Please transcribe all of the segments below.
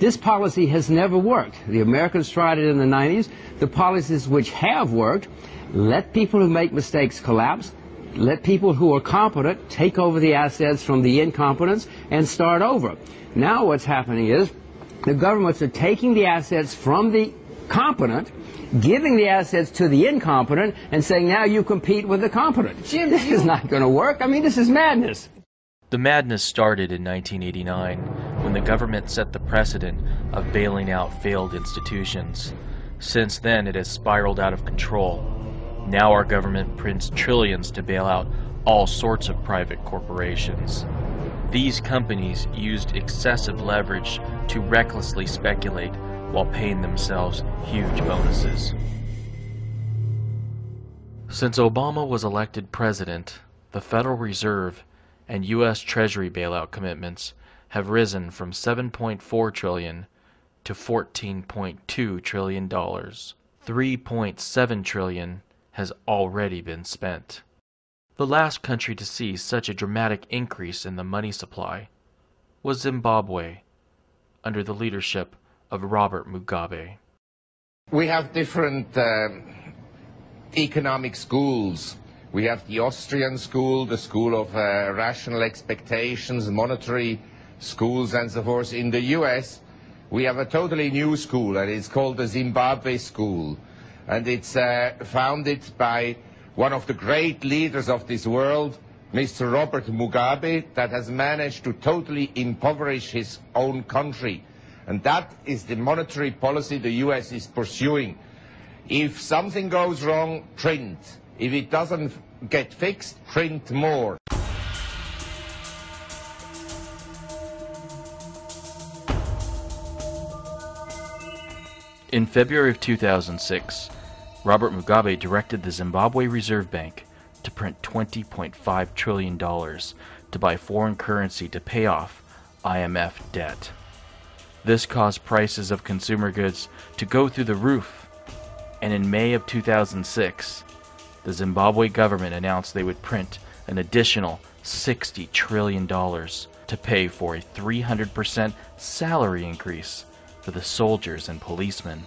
this policy has never worked. The Americans tried it in the 90s. The policies which have worked, let people who make mistakes collapse, let people who are competent take over the assets from the incompetents and start over. Now what's happening is the governments are taking the assets from the competent, giving the assets to the incompetent, and saying, now you compete with the competent. Jim, this is not going to work. I mean, this is madness. The madness started in 1989 when the government set the precedent of bailing out failed institutions. Since then, it has spiraled out of control. Now our government prints trillions to bail out all sorts of private corporations. These companies used excessive leverage to recklessly speculate while paying themselves huge bonuses. Since Obama was elected president, the Federal Reserve and U.S. Treasury bailout commitments have risen from $7.4 trillion to $14.2 trillion. $3.7 trillion has already been spent. The last country to see such a dramatic increase in the money supply was Zimbabwe, under the leadership of Robert Mugabe. We have different economic schools. We have the Austrian school, the school of rational expectations, monetary schools and so forth. In the US, we have a totally new school, and it's called the Zimbabwe School. And it's founded by one of the great leaders of this world, Mr. Robert Mugabe, that has managed to totally impoverish his own country. And that is the monetary policy the US is pursuing. If something goes wrong, print. If it doesn't get fixed, print more. In February of 2006, Robert Mugabe directed the Zimbabwe Reserve Bank to print $20.5 trillion to buy foreign currency to pay off IMF debt. This caused prices of consumer goods to go through the roof, and in May of 2006, the Zimbabwe government announced they would print an additional $60 trillion to pay for a 300% salary increase for the soldiers and policemen.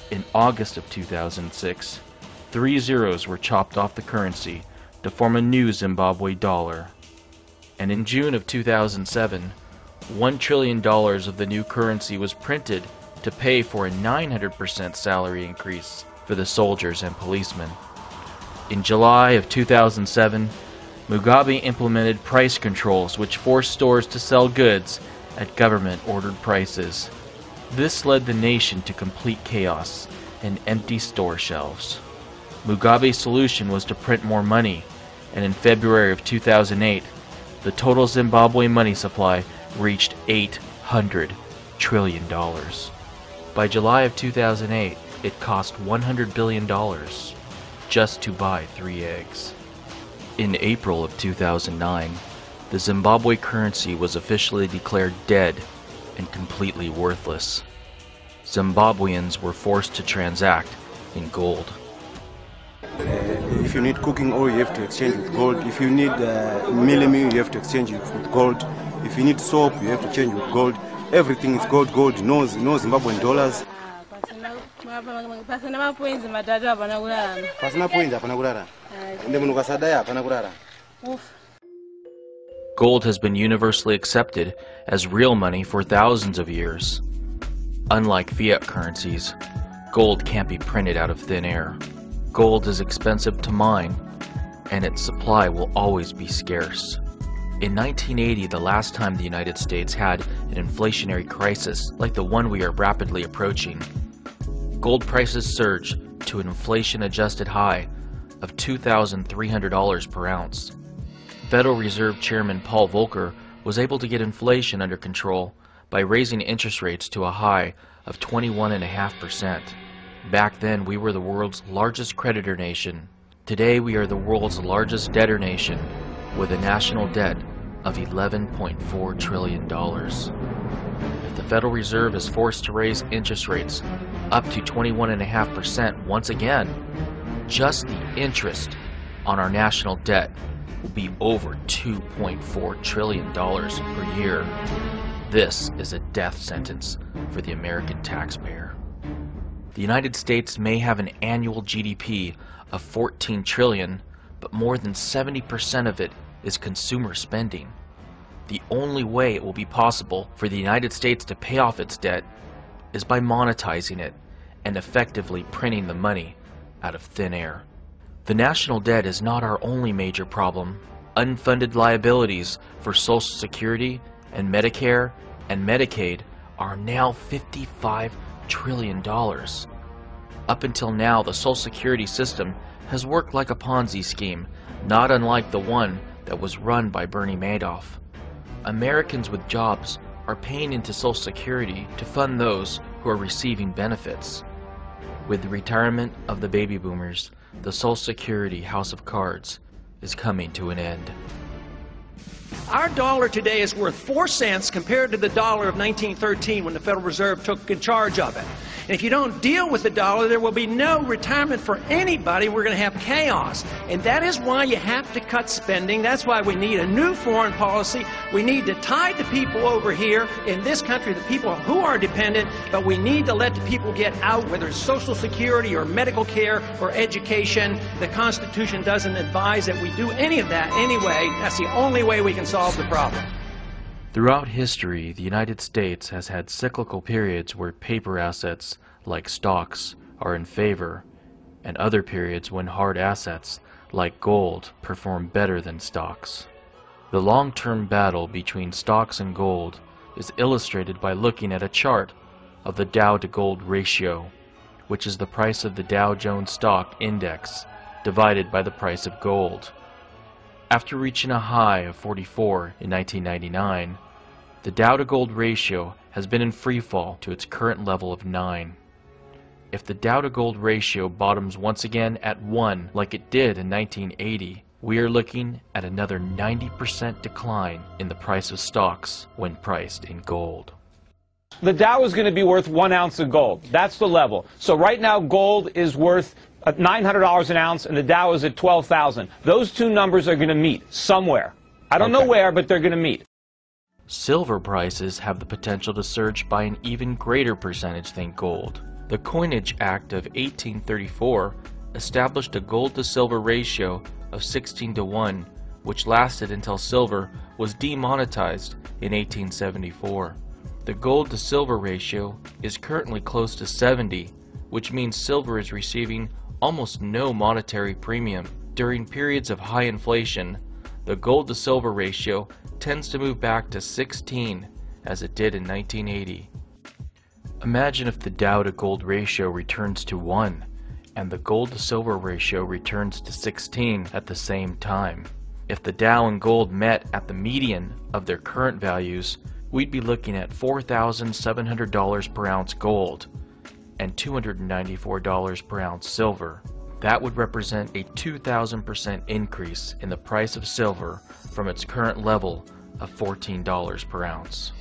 In August of 2006, 3 zeros were chopped off the currency to form a new Zimbabwe dollar. And in June of 2007, $1 trillion of the new currency was printed to pay for a 900% salary increase for the soldiers and policemen. In July of 2007, Mugabe implemented price controls which forced stores to sell goods at government-ordered prices. This led the nation to complete chaos and empty store shelves. Mugabe's solution was to print more money, and in February of 2008, the total Zimbabwe money supply reached $800 trillion. By July of 2008, it cost $100 billion just to buy 3 eggs. In April of 2009, the Zimbabwe currency was officially declared dead and completely worthless. Zimbabweans were forced to transact in gold. If you need cooking oil, you have to exchange with gold. If you need meal, you have to exchange it with gold. If you need soap, you have to change with gold. Everything is gold, gold, no Zimbabwean dollars. Gold has been universally accepted as real money for thousands of years. Unlike fiat currencies, gold can't be printed out of thin air. Gold is expensive to mine, and its supply will always be scarce. In 1980, the last time the United States had an inflationary crisis like the one we are rapidly approaching, gold prices surged to an inflation-adjusted high of $2,300 per ounce. Federal Reserve Chairman Paul Volcker was able to get inflation under control by raising interest rates to a high of 21.5%. Back then, we were the world's largest creditor nation. Today, we are the world's largest debtor nation, with a national debt of $11.4 trillion. If the Federal Reserve is forced to raise interest rates up to 21.5% once again, just the interest on our national debt will be over $2.4 trillion per year. This is a death sentence for the American taxpayer. The United States may have an annual GDP of $14 trillion, but more than 70% of it is consumer spending. The only way it will be possible for the United States to pay off its debt is by monetizing it and effectively printing the money out of thin air. The national debt is not our only major problem. Unfunded liabilities for Social Security and Medicare and Medicaid are now $55 trillion. Up until now, the Social Security system has worked like a Ponzi scheme, not unlike the one that was run by Bernie Madoff. Americans with jobs are paying into Social Security to fund those who are receiving benefits. With the retirement of the baby boomers, the Social Security house of cards is coming to an end. Our dollar today is worth 4 cents compared to the dollar of 1913 when the Federal Reserve took charge of it. And if you don't deal with the dollar, there will be no retirement for anybody. We're going to have chaos. And that is why you have to cut spending. That's why we need a new foreign policy. We need to tie the people over here in this country, the people who are dependent, but we need to let the people get out, whether it's Social Security or medical care or education. The Constitution doesn't advise that we do any of that anyway. That's the only way we can solve the problem. Throughout history, the United States has had cyclical periods where paper assets, like stocks, are in favor, and other periods when hard assets, like gold, perform better than stocks. The long-term battle between stocks and gold is illustrated by looking at a chart of the Dow-to-gold ratio, which is the price of the Dow Jones Stock Index divided by the price of gold. After reaching a high of 44 in 1999, the Dow-to-gold ratio has been in freefall to its current level of 9. If the Dow-to-gold ratio bottoms once again at 1 like it did in 1980, we are looking at another 90% decline in the price of stocks when priced in gold. The Dow is going to be worth 1 ounce of gold. That's the level. So right now gold is worth $900 an ounce and the Dow is at 12,000. Those two numbers are going to meet somewhere. I don't know where, but they're going to meet. Silver prices have the potential to surge by an even greater percentage than gold. The Coinage Act of 1834 established a gold-to-silver ratio of 16:1, which lasted until silver was demonetized in 1874. The gold-to-silver ratio is currently close to 70, which means silver is receiving almost no monetary premium. During periods of high inflation, the gold-to-silver ratio tends to move back to 16, as it did in 1980. Imagine if the Dow-to-gold ratio returns to 1, and the gold-to-silver ratio returns to 16 at the same time. If the Dow and gold met at the median of their current values, we'd be looking at $4,700 per ounce gold and $294 per ounce silver. That would represent a 2,000% increase in the price of silver from its current level of $14 per ounce.